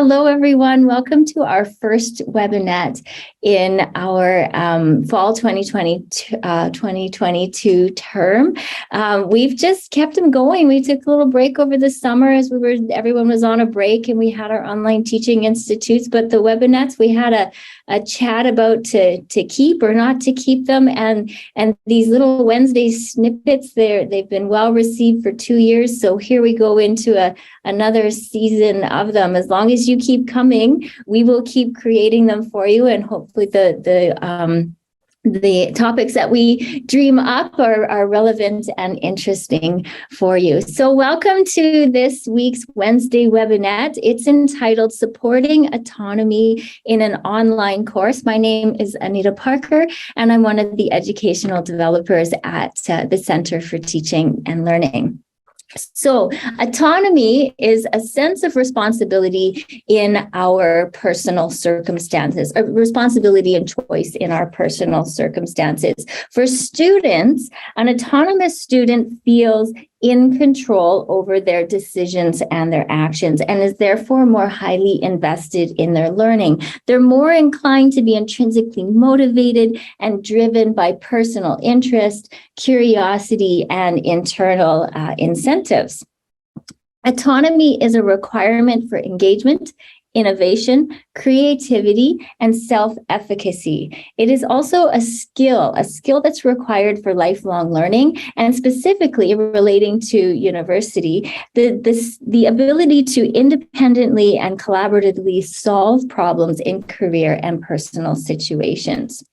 Hello, everyone. Welcome to our first webinette in our fall 2022 term. We've just kept them going. We took a little break over the summer as everyone was on a break, and we had our online teaching institutes. But the webinettes, we had a chat about to keep or not to keep them, and these little Wednesday snippets, they've been well received for 2 years. So here we go into another season of them. As long as you keep coming, we will keep creating them for you, and hopefully the topics that we dream up are relevant and interesting for you. So welcome to this week's Wednesday webinette. It's entitled Supporting Autonomy in an Online Course. My name is Anita Parker, and I'm one of the educational developers at the Center for Teaching and Learning. So autonomy is a sense of responsibility in our personal circumstances, a responsibility and choice in our personal circumstances. For students, an autonomous student feels in control over their decisions and their actions, and is therefore more highly invested in their learning. They're more inclined to be intrinsically motivated and driven by personal interest, curiosity, and internal incentives. Autonomy is a requirement for engagement, innovation, creativity, and self-efficacy. It is also a skill that's required for lifelong learning, and specifically relating to university, the ability to independently and collaboratively solve problems in career and personal situations.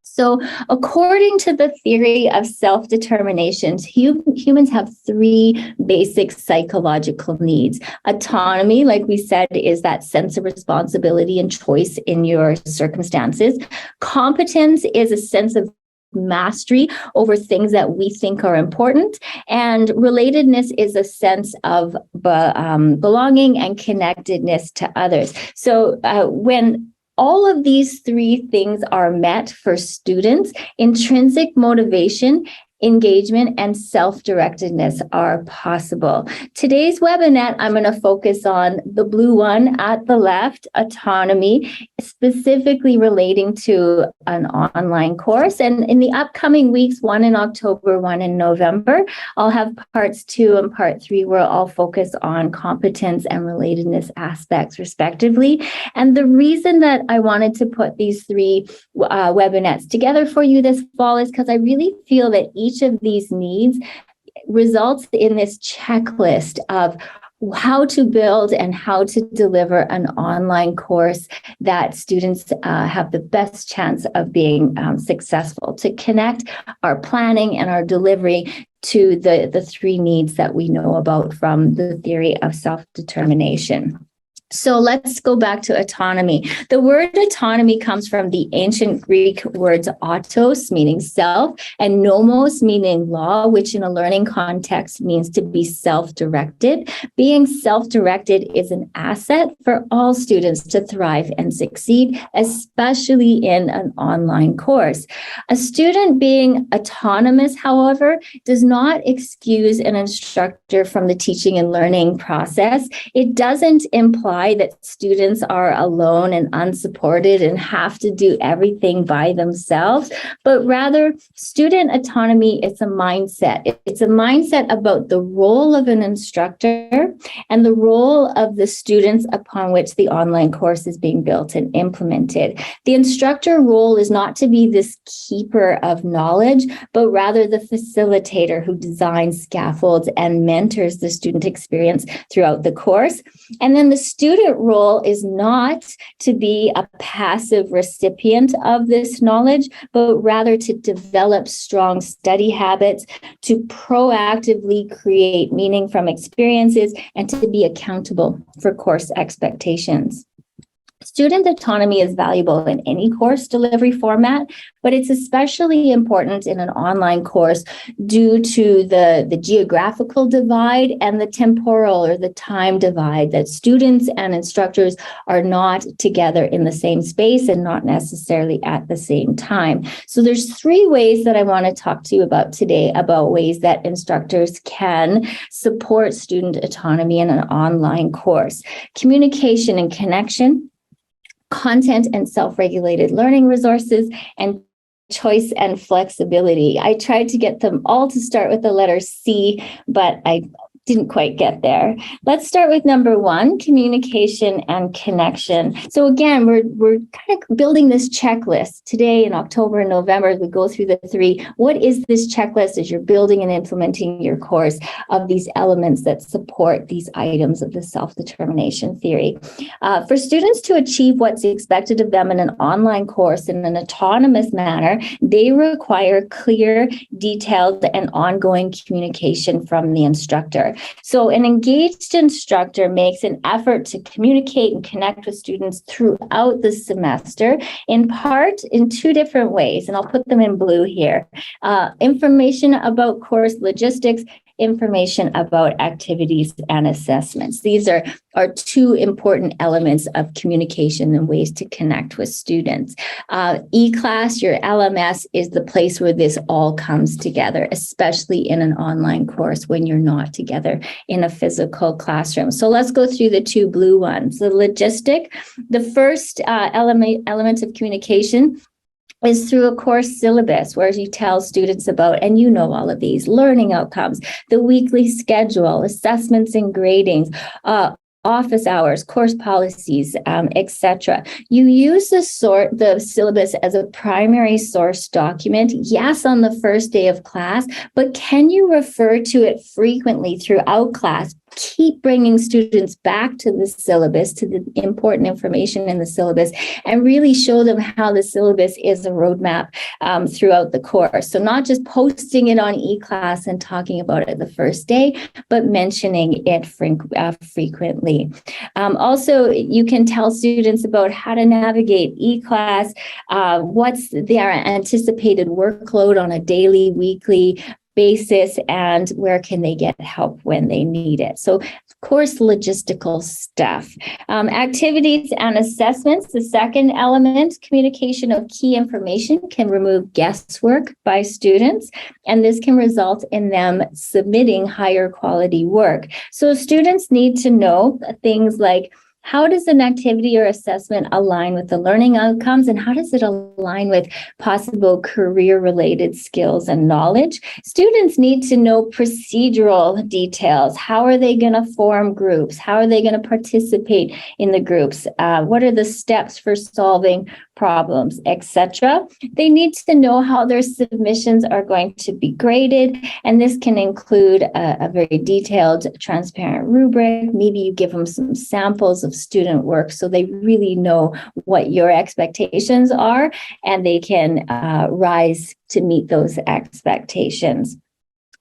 So according to the theory of self-determination, humans have three basic psychological needs. Autonomy, like we said, is that sense of responsibility and choice in your circumstances. Competence is a sense of mastery over things that we think are important. And relatedness is a sense of belonging and connectedness to others. So when all of these three things are met for students, intrinsic motivation, engagement, and self-directedness are possible. Today's webinette, I'm going to focus on the blue one at the left, autonomy, specifically relating to an online course. And in the upcoming weeks, one in October, one in November, I'll have parts 2 and part 3 where I'll focus on competence and relatedness aspects respectively. And the reason that I wanted to put these three webinettes together for you this fall is because I really feel that each of these needs results in this checklist of how to build and how to deliver an online course that students have the best chance of being successful, to connect our planning and our delivery to the three needs that we know about from the theory of self-determination. So let's go back to autonomy. The word autonomy comes from the ancient Greek words autos, meaning self, and nomos, meaning law, which in a learning context means to be self-directed. Being self-directed is an asset for all students to thrive and succeed, especially in an online course. A student being autonomous, however, does not excuse an instructor from the teaching and learning process. It doesn't imply that students are alone and unsupported and have to do everything by themselves, but rather student autonomy is a mindset. It's a mindset about the role of an instructor and the role of the students upon which the online course is being built and implemented. The instructor role is not to be this keeper of knowledge, but rather the facilitator who designs, scaffolds, and mentors the student experience throughout the course. And then the student role is not to be a passive recipient of this knowledge, but rather to develop strong study habits, to proactively create meaning from experiences, and to be accountable for course expectations. Student autonomy is valuable in any course delivery format, but it's especially important in an online course due to the geographical divide and the temporal or the time divide, that students and instructors are not together in the same space and not necessarily at the same time. So there's 3 ways that I want to talk to you about today, about ways that instructors can support student autonomy in an online course. Communication and connection, content and self-regulated learning resources, and choice and flexibility. I tried to get them all to start with the letter C, but I didn't quite get there. Let's start with number 1, communication and connection. So again, we're kind of building this checklist today in October and November as we go through the 3. What is this checklist as you're building and implementing your course of these elements that support these items of the self-determination theory? For students to achieve what's expected of them in an online course in an autonomous manner, they require clear, detailed, and ongoing communication from the instructor. So an engaged instructor makes an effort to communicate and connect with students throughout the semester, in part in 2 different ways, and I'll put them in blue here. Information about course logistics, information about activities and assessments. These are 2 important elements of communication and ways to connect with students. eClass, your LMS, is the place where this all comes together, especially in an online course when you're not together in a physical classroom. So let's go through the 2 blue ones. The logistic, the first element of communication is through a course syllabus, where you tell students about, and you know all of these, learning outcomes, the weekly schedule, assessments and gradings, office hours, course policies, etc. You use the syllabus as a primary source document, yes, on the first day of class, but can you refer to it frequently throughout class? Keep bringing students back to the syllabus, to the important information in the syllabus, and really show them how the syllabus is a roadmap throughout the course. So not just posting it on eClass and talking about it the first day, but mentioning it frequently. Also, you can tell students about how to navigate eClass, what's their anticipated workload on a daily, weekly basis, and where can they get help when they need it. So, of course, logistical stuff. Activities and assessments, the second element, communication of key information can remove guesswork by students, and this can result in them submitting higher quality work. So students need to know things like, how does an activity or assessment align with the learning outcomes, and how does it align with possible career-related skills and knowledge? Students need to know procedural details. How are they going to form groups? How are they going to participate in the groups? What are the steps for solving problems, etc. They need to know how their submissions are going to be graded, and this can include a very detailed, transparent rubric. Maybe you give them some samples of student work so they really know what your expectations are, and they can rise to meet those expectations.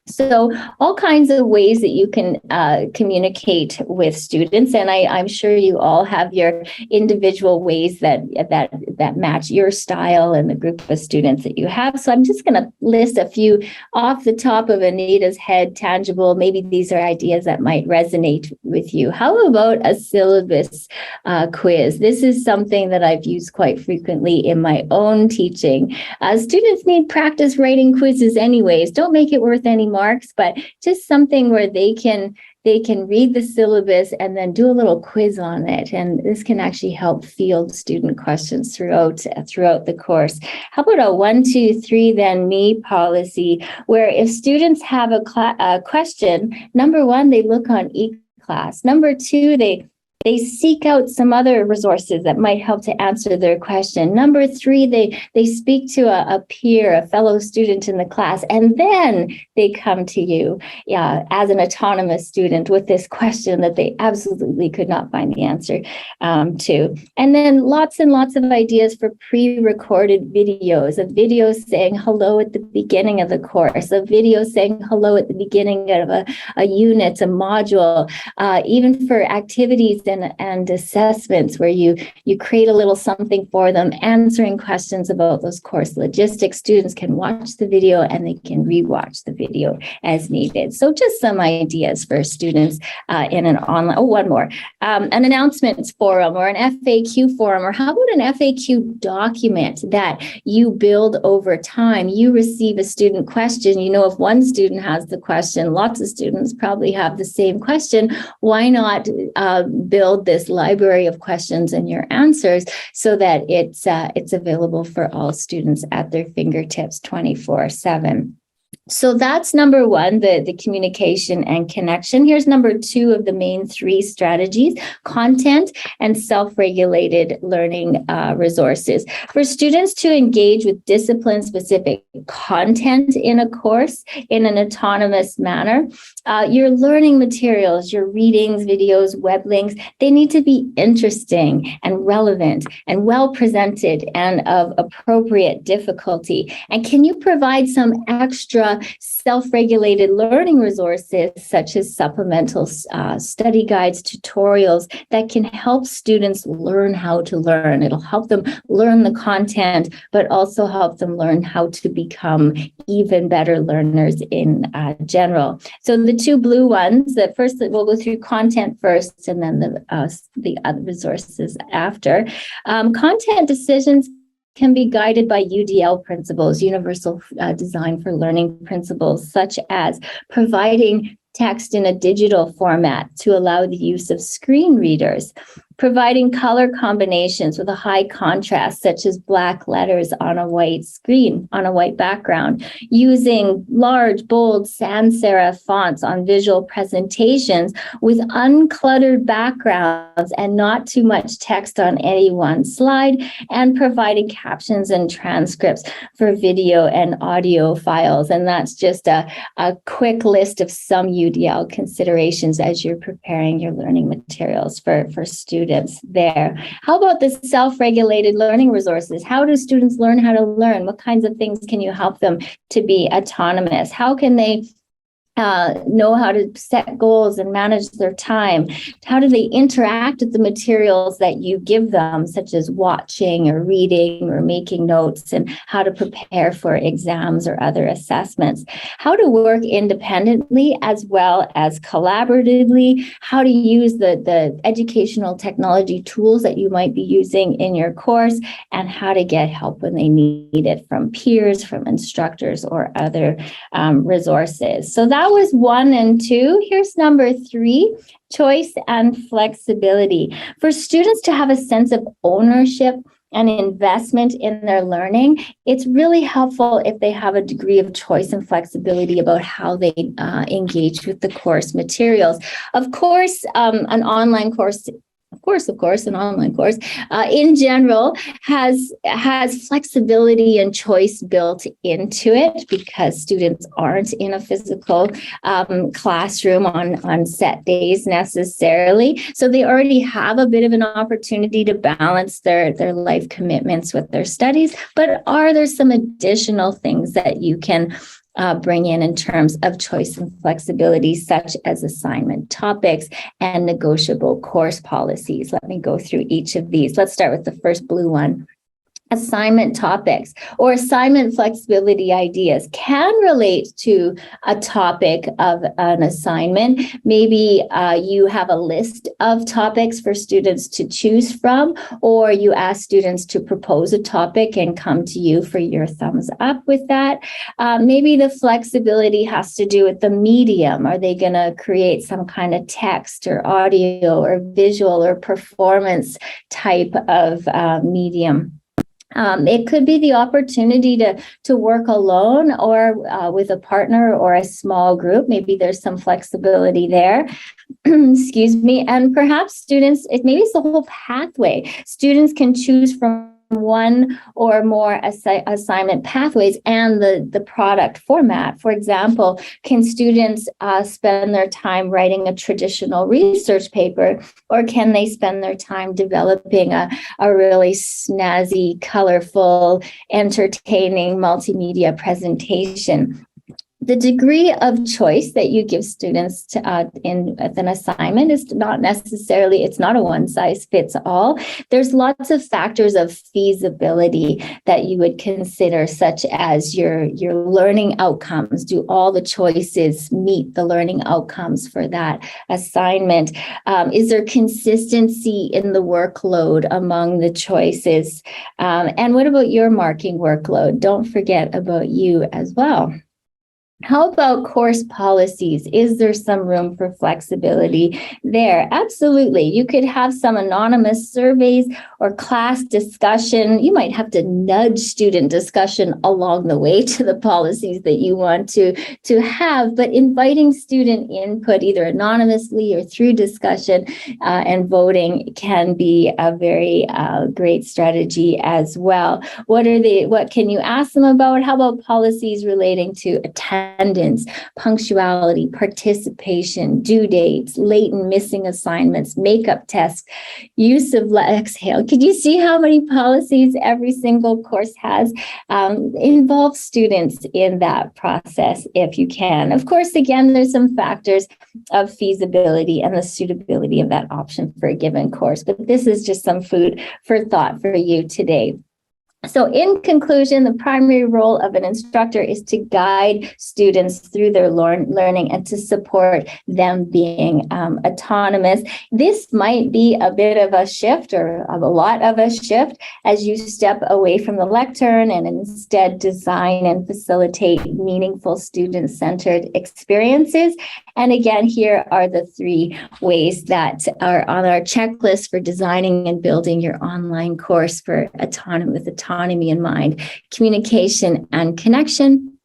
So all kinds of ways that you can communicate with students, and I'm sure you all have your individual ways that match your style and the group of students that you have. So I'm just going to list a few off the top of Anita's head, tangible. Maybe these are ideas that might resonate with you. How about a syllabus quiz? This is something that I've used quite frequently in my own teaching. Students need practice writing quizzes anyways. Don't make it worth any marks, but just something where they can read the syllabus and then do a little quiz on it. And this can actually help field student questions throughout the course. How about a 1, 2, 3, then me policy, where if students have a question, number 1, they look on eClass. Number 2, they seek out some other resources that might help to answer their question. Number 3, they speak to a peer, a fellow student in the class, and then they come to you as an autonomous student with this question that they absolutely could not find the answer to. And then lots and lots of ideas for pre-recorded videos, a video saying hello at the beginning of the course, a video saying hello at the beginning of a unit, a module, even for activities and assessments where you create a little something for them, answering questions about those course logistics. Students can watch the video and they can rewatch the video as needed. So just some ideas for students in an online, one more, an announcements forum or an FAQ forum, or how about an FAQ document that you build over time? You receive a student question. You know, if one student has the question, lots of students probably have the same question. Why not build this library of questions and your answers so that it's available for all students at their fingertips 24/7? So that's number one, the communication and connection. Here's number two of the main three strategies: content and self-regulated learning resources. For students to engage with discipline-specific content in a course in an autonomous manner, your learning materials, your readings, videos, web links, they need to be interesting and relevant and well presented and of appropriate difficulty. And can you provide some extra self-regulated learning resources such as supplemental study guides, tutorials that can help students learn how to learn? It'll help them learn the content, but also help them learn how to become even better learners in general. So the two blue ones, that first we'll go through content first and then the other resources after. Content decisions can be guided by UDL principles, Universal Design for Learning principles, such as providing text in a digital format to allow the use of screen readers, providing color combinations with a high contrast, such as black letters on a white screen, on a white background, using large, bold sans serif fonts on visual presentations with uncluttered backgrounds and not too much text on any one slide, and providing captions and transcripts for video and audio files. And that's just a quick list of some UDL considerations as you're preparing your learning materials for students there. How about the self-regulated learning resources? How do students learn how to learn? What kinds of things can you help them to be autonomous? How can they know how to set goals and manage their time? How do they interact with the materials that you give them, such as watching or reading or making notes, and how to prepare for exams or other assessments? How to work independently as well as collaboratively? How to use the educational technology tools that you might be using in your course, and how to get help when they need it from peers, from instructors, or other resources. So that was 1 and 2. Here's number 3, choice and flexibility. For students to have a sense of ownership and investment in their learning, it's really helpful if they have a degree of choice and flexibility about how they engage with the course materials. Of course, an online course, an online course in general has flexibility and choice built into it, because students aren't in a physical classroom on set days necessarily. So they already have a bit of an opportunity to balance their life commitments with their studies. But are there some additional things that you can bring in terms of choice and flexibility, such as assignment topics and negotiable course policies? Let me go through each of these. Let's start with the first blue one. Assignment topics or assignment flexibility ideas can relate to a topic of an assignment. Maybe you have a list of topics for students to choose from, or you ask students to propose a topic and come to you for your thumbs up with that. Maybe the flexibility has to do with the medium. Are they going to create some kind of text or audio or visual or performance type of medium? It could be the opportunity to work alone or with a partner or a small group. Maybe there's some flexibility there. Excuse me. And perhaps maybe it's the whole pathway. Students can choose from one or more assignment pathways and the product format. For example, can students spend their time writing a traditional research paper, or can they spend their time developing a really snazzy, colorful, entertaining multimedia presentation? the degree of choice that you give students to, in with an assignment is not necessarily, it's not a one size fits all. There's lots of factors of feasibility that you would consider, such as your learning outcomes. Do all the choices meet the learning outcomes for that assignment? Is there consistency in the workload among the choices? And what about your marking workload? Don't forget about you as well. How about course policies? Is there some room for flexibility there? Absolutely. You could have some anonymous surveys or class discussion. You might have to nudge student discussion along the way to the policies that you want to have, but inviting student input either anonymously or through discussion and voting can be a very great strategy as well. What can you ask them about? How about policies relating to attendance, punctuality, participation, due dates, late and missing assignments, makeup tests, use of exhale? Could you see how many policies every single course has? Involve students in that process if you can. Of course, again, there's some factors of feasibility and the suitability of that option for a given course, but this is just some food for thought for you today. So in conclusion, the primary role of an instructor is to guide students through their learning and to support them being autonomous. This might be a bit of a shift or a lot of a shift as you step away from the lectern and instead design and facilitate meaningful student-centered experiences. And again, here are the 3 ways that are on our checklist for designing and building your online course for autonomy in mind: communication and connection,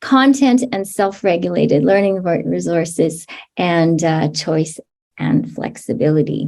content and self-regulated learning resources, and choice and flexibility.